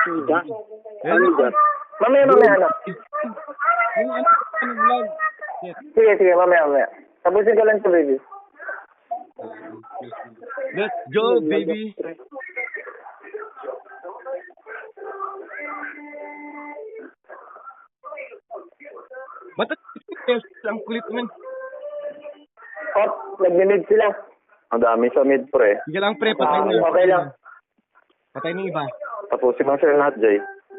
Ida. Ano Ida. Mamaya na. Yung ano vlog. Yes. Sige, mamaya. Tapusin ko lang ito, baby. Let's go, baby. Ba't ang kulit naman? Oh, nag-mid sila. Ang dami sa mid, pre. Sige lang, pre. Patay na. Okay lang. Patay na yung iba. Tapusin mo sila lahat, Jay.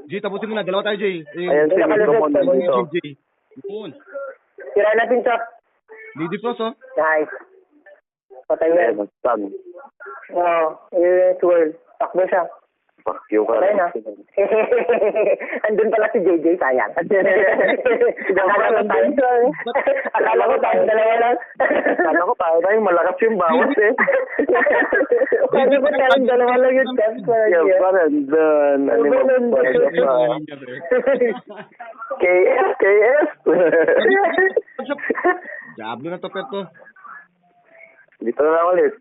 Jay, tapusin mo na. Dalawa tayo, Jay. Ayan, si Microphone na dito. Jay. Yun. Tira natin sa... Lady Frost, oh. Nice. Patay na. Ayan, stun. Oo, swirl. Takbo siya. Fuck you ka. Patay na. Andun pala si JJ, sayang. Akala ko tayo dalawa lang. Akala ko tayo na yung malakas yung bawas eh. Akala ko tayo dalawa lang yun. Yung parang doon. Ano mo pa? KS. Diablo na to, Perto. Dito na ulit.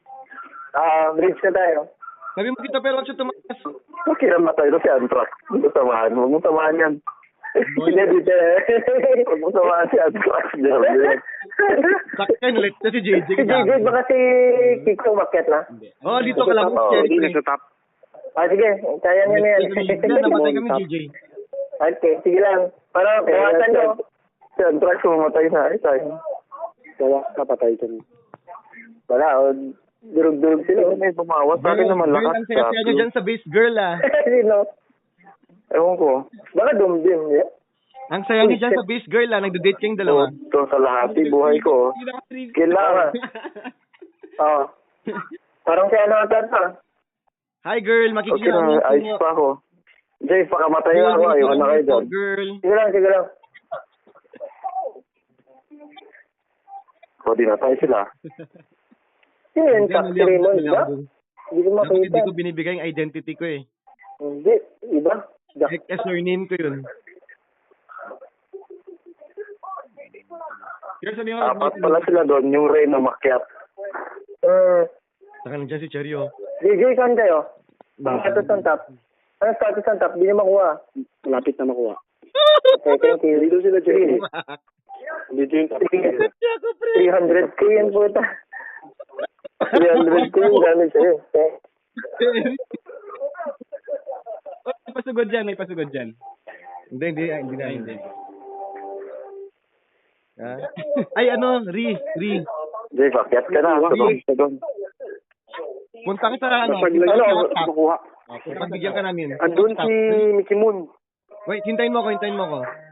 Bridge na tayo. Sabi mo kita, pero wag siya tumakas. Okay na matay na si Antrax. Huwag mo samahan. Huwag mo samahan yan. Hindi, dito. Huwag mo samahan si Antrax. Sakyan ulit. Kasi JJ. Si JJ baka si Kiko umakyat na. Oh, dito ka lang. Hindi na sa top. Sige, kaya niya na yan. Namatay kami, JJ. Okay, sige lang. Para buwasan nyo. Si Antrax mamatay na. Ay, tayo. Wala, kapatay dyan. Wala, durug-durug sila. May bumawas. Sa akin naman Girl, lakas. ang saya-saya nyo dyan sa base, girl, ah. Sino? Ewan ko. Baka dumdim niya. Ang saya nyo dyan sa base, girl, ah. Nagdo-date kayong dalawa. Ito sa lahati buhay ko. Kailangan. Oo. Parang siya nakata pa. Hi, girl. Okay Makikita na, ayos pa ako. Jay, pakamatay na ako. Ayaw na kayo dyan. Girl. Sige lang. O, di na tayo sila. Sino yun? Top 3 months ba? Hindi ko Dapat makita. hindi ko binibigay yung identity ko, eh. Hindi. Iba. Like, surname ko yun. Girl, sabi mo, Apat pala sila doon. Yung Ray na makyat. Saka nandiyan si Cherry, oh. JJ, saan kayo? Status on top. Ano status on top? Hindi niyo makuha. Malapit na makuha. Okay, thank you. Dito sila, Jay. Dito yung top. 300k yan po ito. 300k yung gamit sa'yo. May pasugod dyan. Hindi. Ah? Ay, ano, Ri. Jay, pakyat ka na. Doon. Punta ka sa ano. Makuha. Pagbigyan ka namin. Andun si Mickey Moon. Wait, hintayin mo ako.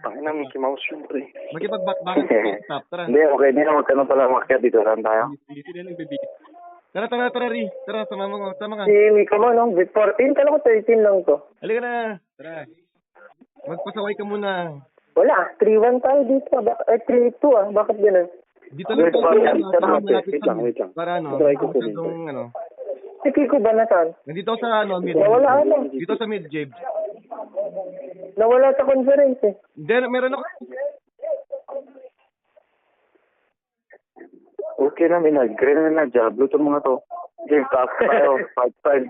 Pakina na, Mickey Mouse yun, pre. Makipag-backback sa stop. Tara. Hindi, okay. Hindi na, huwag ka na pala makyat dito. Saan tayo? Tara, Ri. Tara, sama ka. Si Miko mo, no? 14? Kala ko 13 lang to. Halika na. Tara. Magpasaway ka muna. Wala. 3-1 tayo dito. 3-2 ah. Bakit ganun? Dito lang Wait, tayo. wait lang. Para ano. Try ko kunin. Masyadong, ano. Si Kiko ba nasaan? Nandito ako sa ano, mid. Nawala ano? Dito sa mid, Jabe. Nawala sa conference eh. Then, meron ako. Okay na, minag-green na Diablo itong mga to. Game top tayo, 5-5.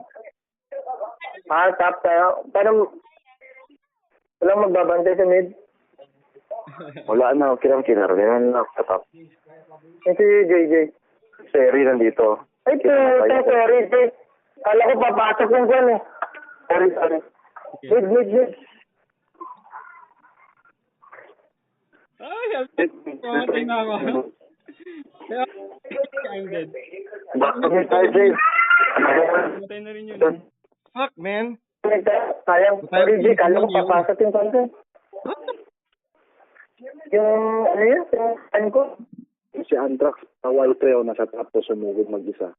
Top tayo. Parang walang magbabantay sa mid. Wala na, okay lang, kinaramihan na sa top. Yung si JJ. Seri nandito. Ay, sorry. Kala ko papasok yung dyan eh. Sorry. Mid. Ay, mamatay na ako. I'm dead. Bakit may tayo, Jay? Mamatay na rin yun. Fuck, man. Sayang. Sorry, Jay. Kala ko papasok yung dyan. Yung, ano yun? Yung ko. Si Antrax, awal ko yun, nasa top to sumugod mag-isa.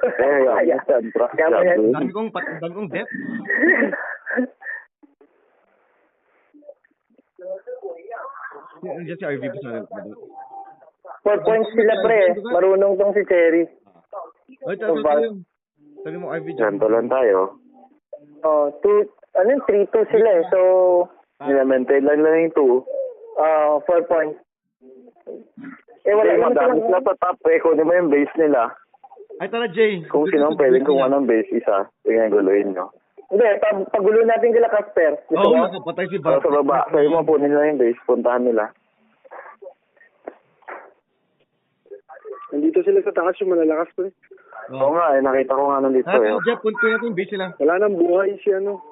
Yan, si Antrax, Diablo. Bagong death. Nandiyan si RV sa 4 points sila pre. Marunong tong si Cherry. Ay, sabi mo RV dyan. Ganto lang tayo. Oh, 3-2 sila eh. So, Nila-maintain lang yung 2. 4 points. Wala Jay, naman madami silang... sila pa top eh. Kunin mo yung base nila. Ay, tara, Jay. Kung sino ang pwedeng kumuha ng base, isa. Tingnan guluhin nyo. Hindi, pagulo natin kila Casper. Gusto Oo, mo? nakapatay si So, Bart. sa baba, sa'yo mo, punin nila yung base, puntahan nila. Nandito sila sa taas yung malalakas ko eh. Oo nga, nakita ko nga nandito eh. Jeff, punto natin yung base sila. Wala nang buhay si ano.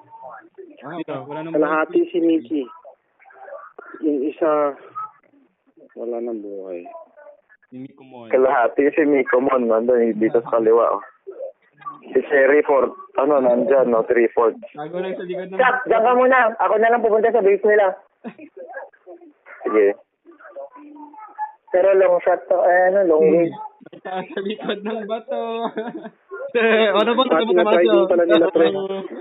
Wala nang Kalahati si Mickey. Yung isa, wala nang buhay. Kalahati si Miko Mon, nandun dito sa kaliwa. Oh. Si Sherry Ford, nandyan, 3-4. Chak, diyan ka muna. Ako na lang pupunta sa base nila. Sige. Pero long shot to, long range. Sa likod ng bato. Ano ba? At tinatry din pala nila, pre.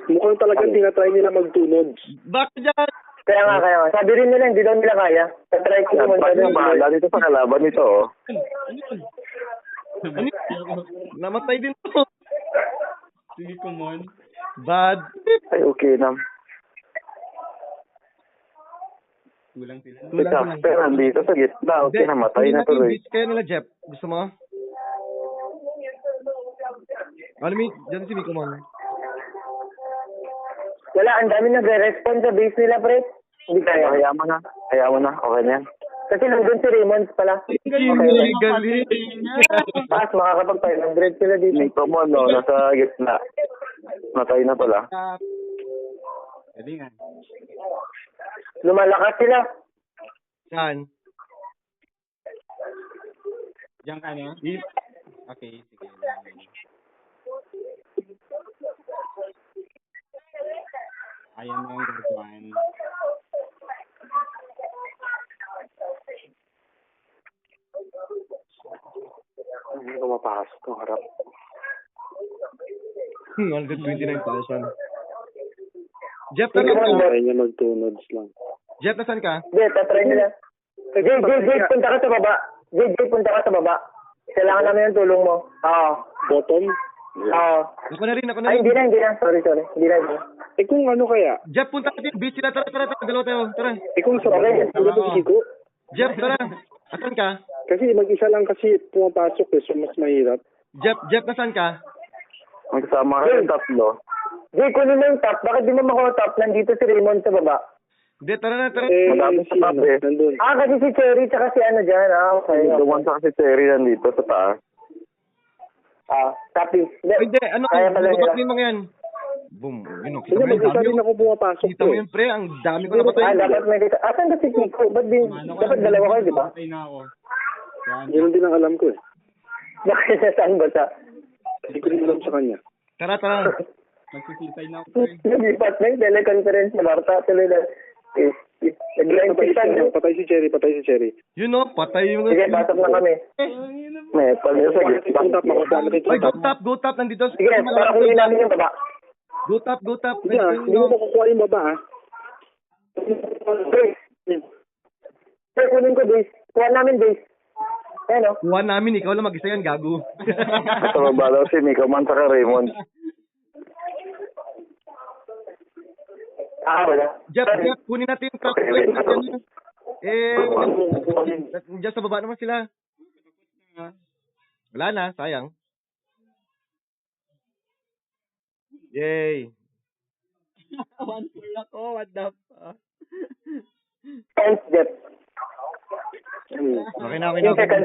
Mukhang talagang tinatry nila magtunod. Bakit dyan? Kaya nga. Sabi rin nila, hindi daw nila kaya. Tatry ko Yan, naman pag sa bahala dito sa kalaban nito, oh. Ano? Namatay din ako. Sige, come on. Bad. Ay, okay na. Kulang sila. Si Casper nandito sa gitna, okay, namatay na tuloy. Kaya nila, Jeff. Gusto mo? Ano mi? Diyan si Miko Mon. Wala, ang dami nagre-respond sa base nila, pre. Hindi kaya. Hayaan mo na, okay na yan. Kasi nandun si Raymond pala. Galing. Taas, makakapag 500 sila dito. Miko Mon, no, nasa gitna. Matay na pala. Galing. Lumalakas sila. Saan? Diyan ka na? Okay, sige. Ayan na yung garduan. Hindi ko mapasok ang harap. 129,000. Jeff, Sige, nasan ka? Kaya niya magtunods lang. Jeff, nasan ka? Hindi, tatry nila. Jay, punta ka sa baba. Jay, punta ka sa baba. Kailangan namin yung tulong mo. Oo. Bottom? Ako na rin. Ay, hindi na. Sorry. Hindi na. Eh kung ano kaya? Jeff, punta ka din. Beach sila. Tara. Dalawa tayo. Tara. Eh kung sa Okay. ano ba Kiko? Jeff, tara. Asan ka? Kasi mag-isa lang kasi pumapasok eh, so mas mahirap. Jeff, nasan ka? Magsama kayo yung tatlo. Jay, kunin mo yung top. Bakit di mo makuha top? Nandito si Raymond sa baba. Hindi, tara. Eh, Madami si sa ano, tabi. nandun. Kasi si Cherry tsaka si ano dyan. Okay. Duwan sa kasi Terry nandito sa taas. Copy. Hindi, ano? Kaya pala nila. Bakit mo yan? Boom. Yun, Sige, mag-isa rin ako pumapasok Kita mo eh. yun, pre. Ang dami ko na patay. Dapat may kita. Asan ba si Kiko? Ba't di? Dapat dalawa kayo, di ba? Patay na ako. Yun din ang alam ko eh. Bakit nasaan ba siya? Hindi ko rin alam sa kanya. Tara. Magsisitay na ako. Naglipat na yung teleconference na Marta. Tuloy na. Nag-line Patay si Cherry. Yun, no? Patay yung... Sige, pasok na kami. May pala sa gitna. Itong tap, makukuha natin Ay, itong tap. go top. Nandito. Sige, para kunin namin yung baba. Go top. Hindi hindi mo makukuha yung baba ah. Base. Sir, kunin ko base. Kuha namin base. Ayan o. Kuha namin, ikaw lang mag-isa yan, gago. Sa baba daw si Miko Mon saka Raymond. Wala. Jeff, kunin natin yung top. Diyan sa baba naman sila. Wala na, sayang. Yay. 1-4 ako. What the fuck? Thanks, Jeff. Okay na. Yung second